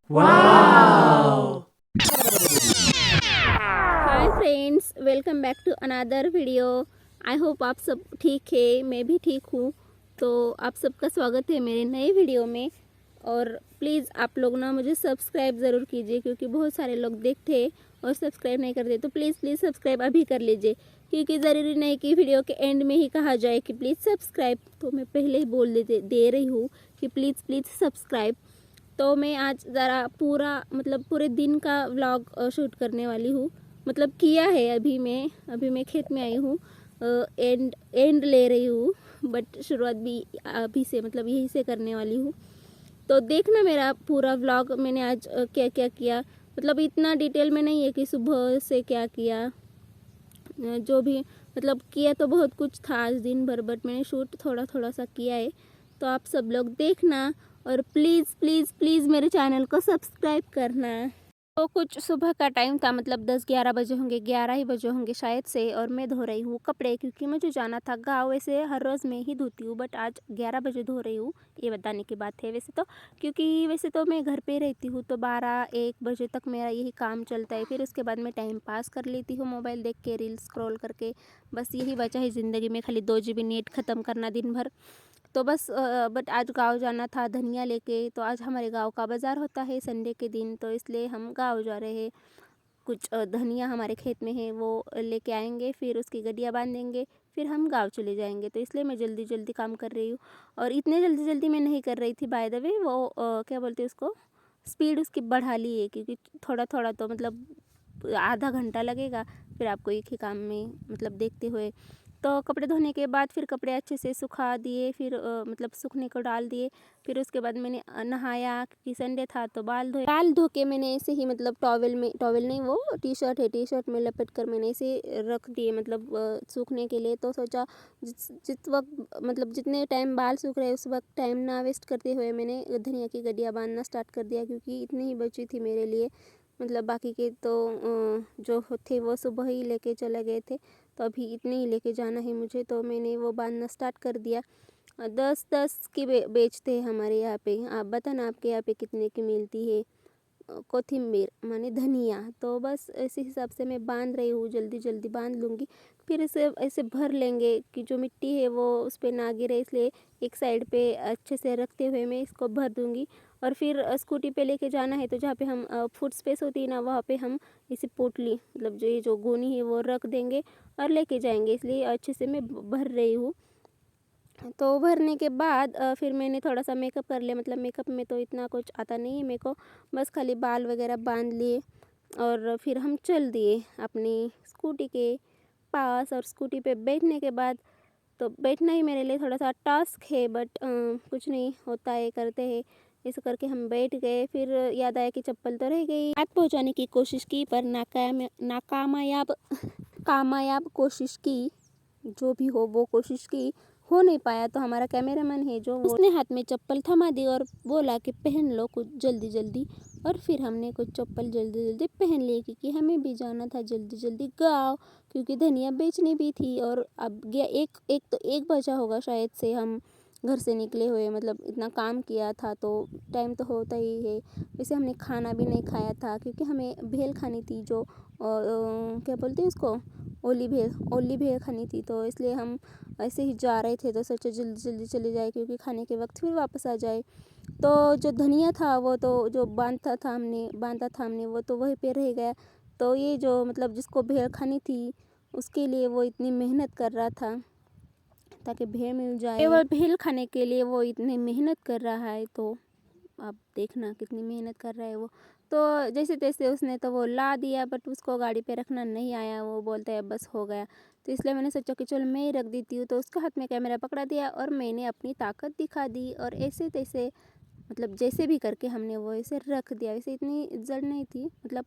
Wow! Hi friends, welcome back to another video. I hope आप सब ठीक है, मैं भी ठीक हूँ। तो आप सबका स्वागत है मेरे नए वीडियो में। और प्लीज़ आप लोग ना मुझे सब्सक्राइब ज़रूर कीजिए, क्योंकि बहुत सारे लोग देखते हैं और सब्सक्राइब नहीं करते। तो प्लीज़ प्लीज़ सब्सक्राइब अभी कर लीजिए, क्योंकि ज़रूरी नहीं कि वीडियो के एंड में ही कहा जाए कि प्लीज़ सब्सक्राइब। तो मैं पहले ही बोल दे रही हूँ कि प्लीज़ प्लीज़ सब्सक्राइब। तो मैं आज ज़रा पूरे दिन का व्लॉग शूट करने वाली हूँ। मतलब किया है, अभी मैं खेत में आई हूँ। एंड एंड ले रही हूँ, बट शुरुआत भी अभी से, मतलब यहीं से करने वाली हूँ। तो देखना मेरा पूरा व्लॉग, मैंने आज क्या क्या किया। मतलब इतना डिटेल में नहीं है कि सुबह से क्या किया। जो भी मतलब किया तो बहुत कुछ था आज दिन भर, बट मैंने शूट थोड़ा थोड़ा सा किया है। तो आप सब लोग देखना, और प्लीज़ प्लीज़ प्लीज़ मेरे चैनल को सब्सक्राइब करना। तो कुछ सुबह का टाइम था, मतलब 10-11 बजे होंगे, 11 ही बजे होंगे शायद से। और मैं धो रही हूँ कपड़े, क्योंकि मुझे जाना था गाँव। वैसे हर रोज़ मैं ही धोती हूँ, बट आज 11 बजे धो रही हूँ। ये बताने की बात है वैसे तो, क्योंकि वैसे तो मैं घर पे रहती हूँ तो 12-1 बजे तक मेरा यही काम चलता है। फिर उसके बाद मैं टाइम पास कर लेती हूँ मोबाइल देख के, रील्स स्क्रॉल करके। बस यही बचा है ज़िंदगी में, खाली 2 GB नेट ख़त्म करना दिन भर। तो बस बट आज गाँव जाना था धनिया लेके। तो आज हमारे गाँव का बाज़ार होता है संडे के दिन, तो इसलिए हम गाँव जा रहे हैं। कुछ धनिया हमारे खेत में है, वो लेके आएंगे, फिर उसकी गड्डियाँ बांधेंगे, फिर हम गाँव चले जाएंगे। तो इसलिए मैं जल्दी जल्दी काम कर रही हूँ। और इतने जल्दी जल्दी मैं नहीं कर रही थी, बाय द वे। वो क्या बोलते हैं उसको, स्पीड उसकी बढ़ा ली है, क्योंकि थोड़ा थोड़ा तो मतलब आधा घंटा लगेगा फिर आपको एक ही काम में मतलब देखते हुए। तो कपड़े धोने के बाद फिर कपड़े अच्छे से सुखा दिए, फिर मतलब सूखने को डाल दिए। फिर उसके बाद मैंने नहाया, क्योंकि संडे था। तो बाल धो के मैंने ऐसे ही, मतलब टॉवल नहीं, वो टी शर्ट है, टी शर्ट में लपेट कर मैंने ऐसे रख दिए, मतलब सूखने के लिए। तो सोचा जिस वक्त, मतलब जितने टाइम बाल सूख रहे उस वक्त टाइम ना वेस्ट करते हुए मैंने धनिया की गड्डियाँ बांधना स्टार्ट कर दिया, क्योंकि इतनी ही बची थी मेरे लिए। मतलब बाकी के तो जो थे वो सुबह ही लेके चले गए थे। तो अभी इतने ही लेके जाना है मुझे, तो मैंने वो बांधना स्टार्ट कर दिया। 10-10 की बेचते हैं हमारे यहाँ पे। आप बताना आपके यहाँ पे कितने की मिलती है कोथिंबीर माने धनिया। तो बस इसी हिसाब से मैं बांध रही हूँ, जल्दी जल्दी बांध लूँगी। फिर इसे ऐसे भर लेंगे कि जो मिट्टी है वो उस पर ना गिरे, इसलिए एक साइड पे अच्छे से रखते हुए मैं इसको भर दूँगी। और फिर स्कूटी पे लेके जाना है, तो जहाँ पे हम फुट स्पेस होती है ना, वहाँ पे हम इसे पोटली, मतलब जो गोनी है वो रख देंगे और लेके जाएंगे। इसलिए अच्छे से मैं भर रही हूँ। तो भरने के बाद फिर मैंने थोड़ा सा मेकअप कर लिया। मतलब मेकअप में तो इतना कुछ आता नहीं है मेरे को, बस खाली बाल वगैरह बांध लिए। और फिर हम चल दिए अपनी स्कूटी के पास। और स्कूटी पे बैठने के बाद, तो बैठना ही मेरे लिए थोड़ा सा टास्क है, बट कुछ नहीं होता है, करते हैं। ऐसे करके हम बैठ गए। फिर याद आया कि चप्पल तो रह गई। हाथ पहुँचाने की कोशिश की, पर नाकामयाब कामयाब कोशिश की। जो भी हो वो कोशिश की, हो नहीं पाया। तो हमारा कैमरामैन है जो, वो उसने हाथ में चप्पल थमा दी और बोला कि पहन लो कुछ जल्दी जल्दी। और फिर हमने कुछ चप्पल जल्दी जल्दी पहन लिए, क्योंकि हमें भी जाना था जल्दी जल्दी गाँव, क्योंकि धनिया बेचनी भी थी। और अब गया एक बजा होगा शायद से हम घर से निकले हुए। मतलब इतना काम किया था तो टाइम तो होता ही है। वैसे हमने खाना भी नहीं खाया था, क्योंकि हमें भेल खानी थी, जो क्या बोलते हैं उसको, ओली भेल खानी थी। तो इसलिए हम ऐसे ही जा रहे थे, तो सोचा जल्दी जल्दी चले जाए, क्योंकि खाने के वक्त फिर वापस आ जाए। तो जो धनिया था वो तो जो बांधा था हमने, वो तो वहीं पे रह गया। तो ये जो मतलब जिसको भेल खानी थी, उसके लिए वो इतनी मेहनत कर रहा था ताकि भेल मिल जाए। केवल भेल खाने के लिए वो इतनी मेहनत कर रहा है। तो आप देखना कितनी मेहनत कर रहा है वो। तो जैसे तैसे उसने तो वो ला दिया, बट उसको गाड़ी पे रखना नहीं आया। वो बोलता है बस हो गया। तो इसलिए मैंने सोचा कि चल मैं ही रख देती हूँ। तो उसका हाथ में कैमरा पकड़ा दिया और मैंने अपनी ताकत दिखा दी, और ऐसे तैसे मतलब जैसे भी करके हमने वो ऐसे रख दिया। वैसे इतनी जड़ नहीं थी, मतलब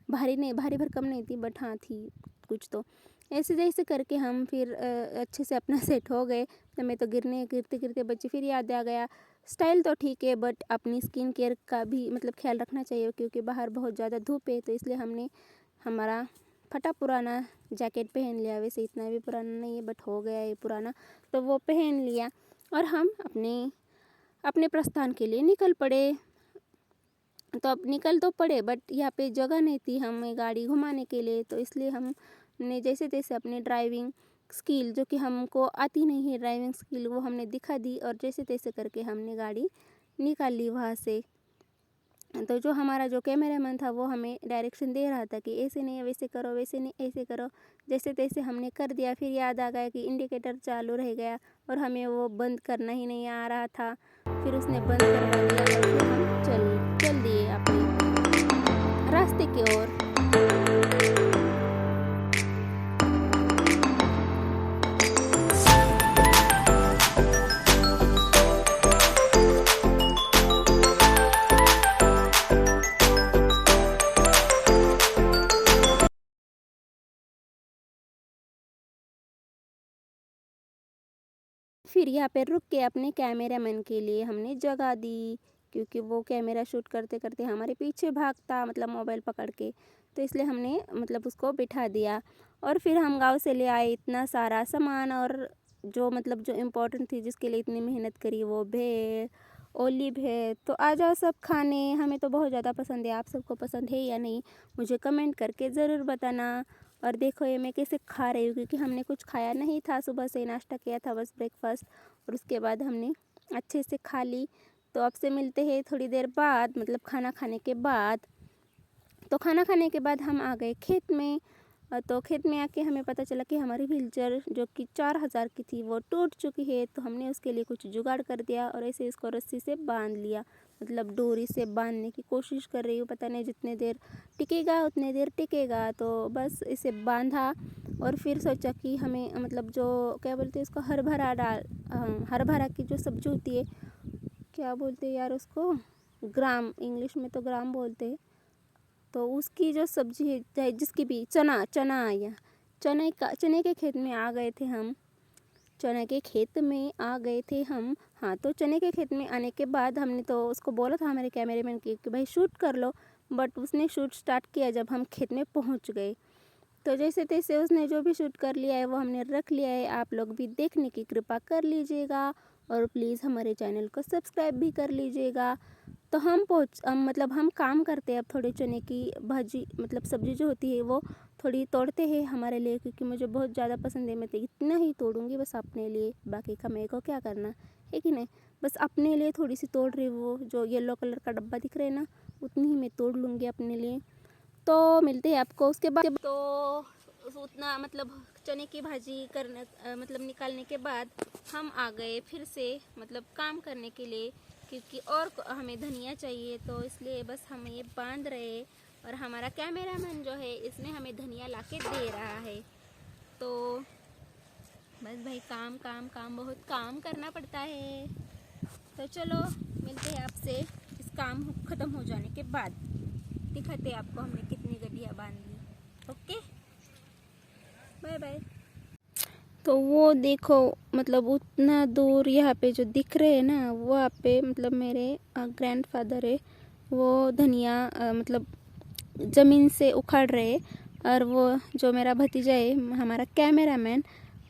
भारी नहीं, भारी भरकम नहीं थी, बट हाँ थी कुछ। तो ऐसे जैसे करके हम फिर अच्छे से अपना सेट हो गए। तो मैं तो गिरते गिरते बच्चे। फिर याद आ गया, स्टाइल तो ठीक है, बट अपनी स्किन केयर का भी मतलब ख्याल रखना चाहिए, क्योंकि बाहर बहुत ज़्यादा धूप है। तो इसलिए हमने हमारा फटा पुराना जैकेट पहन लिया। वैसे इतना भी पुराना नहीं है, बट हो गया है पुराना, तो वो पहन लिया। और हम अपने प्रस्थान के लिए निकल पड़े। तो अब निकल तो पड़े, बट यहाँ पे जगह नहीं थी हमें गाड़ी घुमाने के लिए, तो इसलिए हमने जैसे तैसे अपनी ड्राइविंग स्किल, जो कि हमको आती नहीं है ड्राइविंग स्किल, वो हमने दिखा दी और जैसे तैसे करके हमने गाड़ी निकाल ली वहाँ से। तो जो हमारा जो कैमरामैन था वो हमें डायरेक्शन दे रहा था कि ऐसे नहीं, वैसे करो, वैसे नहीं, ऐसे करो। जैसे तैसे हमने कर दिया। फिर याद आ गया कि इंडिकेटर चालू रह गया और हमें वो बंद करना ही नहीं आ रहा था। फिर उसने बंद करवा दिया और फिर हम चल दिए अपने रास्ते की ओर। फिर यहाँ पे रुक के अपने कैमरामैन के लिए हमने जगह दी, क्योंकि वो कैमरा शूट करते करते हमारे पीछे भागता, मतलब मोबाइल पकड़ के। तो इसलिए हमने मतलब उसको बिठा दिया। और फिर हम गांव से ले आए इतना सारा सामान, और जो मतलब जो इम्पोर्टेंट थी, जिसके लिए इतनी मेहनत करी, वो भेल, ओलिव है। तो आ जाओ सब खाने, हमें तो बहुत ज़्यादा पसंद है। आप सबको पसंद है या नहीं मुझे कमेंट करके ज़रूर बताना। और देखो ये मैं कैसे खा रही हूँ, क्योंकि हमने कुछ खाया नहीं था, सुबह से नाश्ता किया था बस ब्रेकफास्ट, और उसके बाद हमने अच्छे से खा ली। तो आपसे मिलते हैं थोड़ी देर बाद, मतलब खाना खाने के बाद। तो खाना खाने के बाद हम आ गए खेत में। तो खेत में आके हमें पता चला कि हमारी व्हीलचेयर जो कि 4,000 की थी वो टूट चुकी है। तो हमने उसके लिए कुछ जुगाड़ कर दिया और ऐसे इसको रस्सी से बांध लिया, मतलब डोरी से बांधने की कोशिश कर रही हूँ। पता नहीं जितने देर टिकेगा उतने देर टिकेगा। तो बस इसे बांधा और फिर सोचा कि हमें मतलब जो क्या बोलते हैं इसको, हरभरा की जो सब्जी होती है, क्या बोलते हैं यार उसको, ग्राम, इंग्लिश में तो ग्राम बोलते हैं। तो उसकी जो सब्जी है, चाहे जिसकी भी, चना या चने के खेत में आ गए थे हम। चने के खेत में आ गए थे हम। हाँ, तो चने के खेत में आने के बाद हमने तो उसको बोला था हमारे कैमरामैन की कि भाई शूट कर लो, बट उसने शूट स्टार्ट किया जब हम खेत में पहुंच गए। तो जैसे तैसे उसने जो भी शूट कर लिया है वो हमने रख लिया है। आप लोग भी देखने की कृपा कर लीजिएगा और प्लीज़ हमारे चैनल को सब्सक्राइब भी कर लीजिएगा। तो मतलब हम काम करते हैं अब, थोड़े चने की भाजी, मतलब सब्ज़ी जो होती है वो थोड़ी तोड़ते हैं हमारे लिए, क्योंकि मुझे बहुत ज़्यादा पसंद है। मैं तो इतना ही तोड़ूंगी बस अपने लिए, बाकी का मेरे को क्या करना है कि नहीं। बस अपने लिए थोड़ी सी तोड़ रही हूँ। वो जो येलो कलर का डब्बा दिख रहा है ना, उतनी ही मैं तोड़ लूँगी अपने लिए। तो मिलते हैं आपको उसके बाद। तो उतना मतलब चने की भाजी करने मतलब निकालने के बाद हम आ गए फिर से मतलब काम करने के लिए, क्योंकि और हमें धनिया चाहिए। तो इसलिए बस हम ये बांध रहे, और हमारा कैमरामैन जो है इसने हमें धनिया लाके दे रहा है। तो बस भाई काम काम काम, बहुत काम करना पड़ता है। तो चलो मिलते हैं आपसे इस काम ख़त्म हो जाने के बाद। दिखाते आपको हमने कितनी गड्डियाँ बांध ली। Okay, bye bye. तो वो देखो, मतलब उतना दूर यहाँ पे जो दिख रहे हैं ना, वो यहाँ पे मतलब मेरे ग्रैंडफादर है, वो धनिया मतलब ज़मीन से उखाड़ रहे। और वो जो मेरा भतीजा है, हमारा कैमरामैन,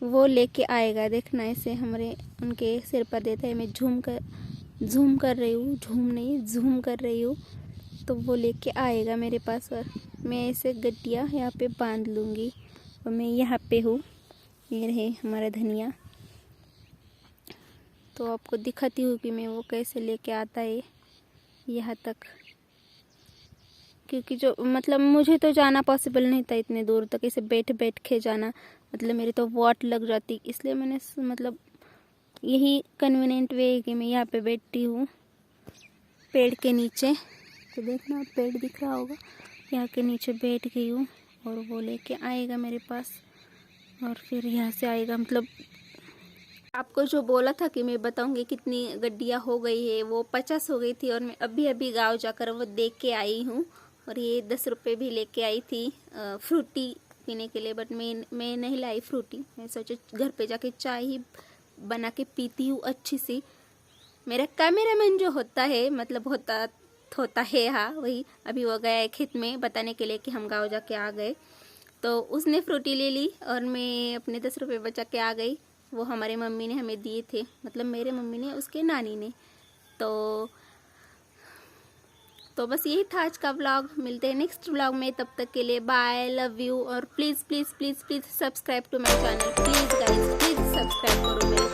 वो लेके आएगा। देखना ऐसे हमारे उनके सिर पर देता है। मैं जूम कर रही हूँ, जूम कर रही हूँ। तो वो लेके आएगा मेरे पास और मैं ऐसे गड्डियाँ यहाँ पे बांध लूँगी। और मैं यहाँ पे हूँ, ये रहे हमारा धनिया। तो आपको दिखाती हूँ कि मैं वो कैसे लेके आता है यहाँ तक, क्योंकि जो मतलब मुझे तो जाना पॉसिबल नहीं था इतने दूर तक, इसे बैठ के जाना, मतलब मेरी तो वाट लग जाती। इसलिए मैंने मतलब यही कन्वीनियंट वे है कि मैं यहाँ पे बैठती हूँ पेड़ के नीचे। तो देखना पेड़ दिख रहा होगा, यहाँ के नीचे बैठ गई हूँ और वो लेके आएगा मेरे पास और फिर यहाँ से आएगा। मतलब आपको जो बोला था कि मैं बताऊंगी कितनी गड्डियाँ हो गई है, वो 50 हो गई थी। और मैं अभी अभी गांव जाकर वो देख के आई हूँ। और ये 10 रुपये भी लेके आई थी फ्रूटी पीने के लिए, बट मैं नहीं लाई फ्रूटी। मैं सोचा घर पे जाके चाय ही बना के पीती हूँ अच्छी सी। मेरा कैमरामैन जो होता है, मतलब होता है, हाँ वही, अभी वो गया है खेत में बताने के लिए कि हम गाँव जाके आ गए। तो उसने फ्रूटी ले ली और मैं अपने 10 रुपये बचा के आ गई। वो हमारे मम्मी ने हमें दिए थे, मतलब मेरे मम्मी ने, उसके नानी ने। तो तो बस यही था आज का व्लॉग। मिलते हैं नेक्स्ट व्लॉग में, तब तक के लिए बाय, लव यू। और please please please please subscribe to my channel, please guys, please subscribe करो मेरे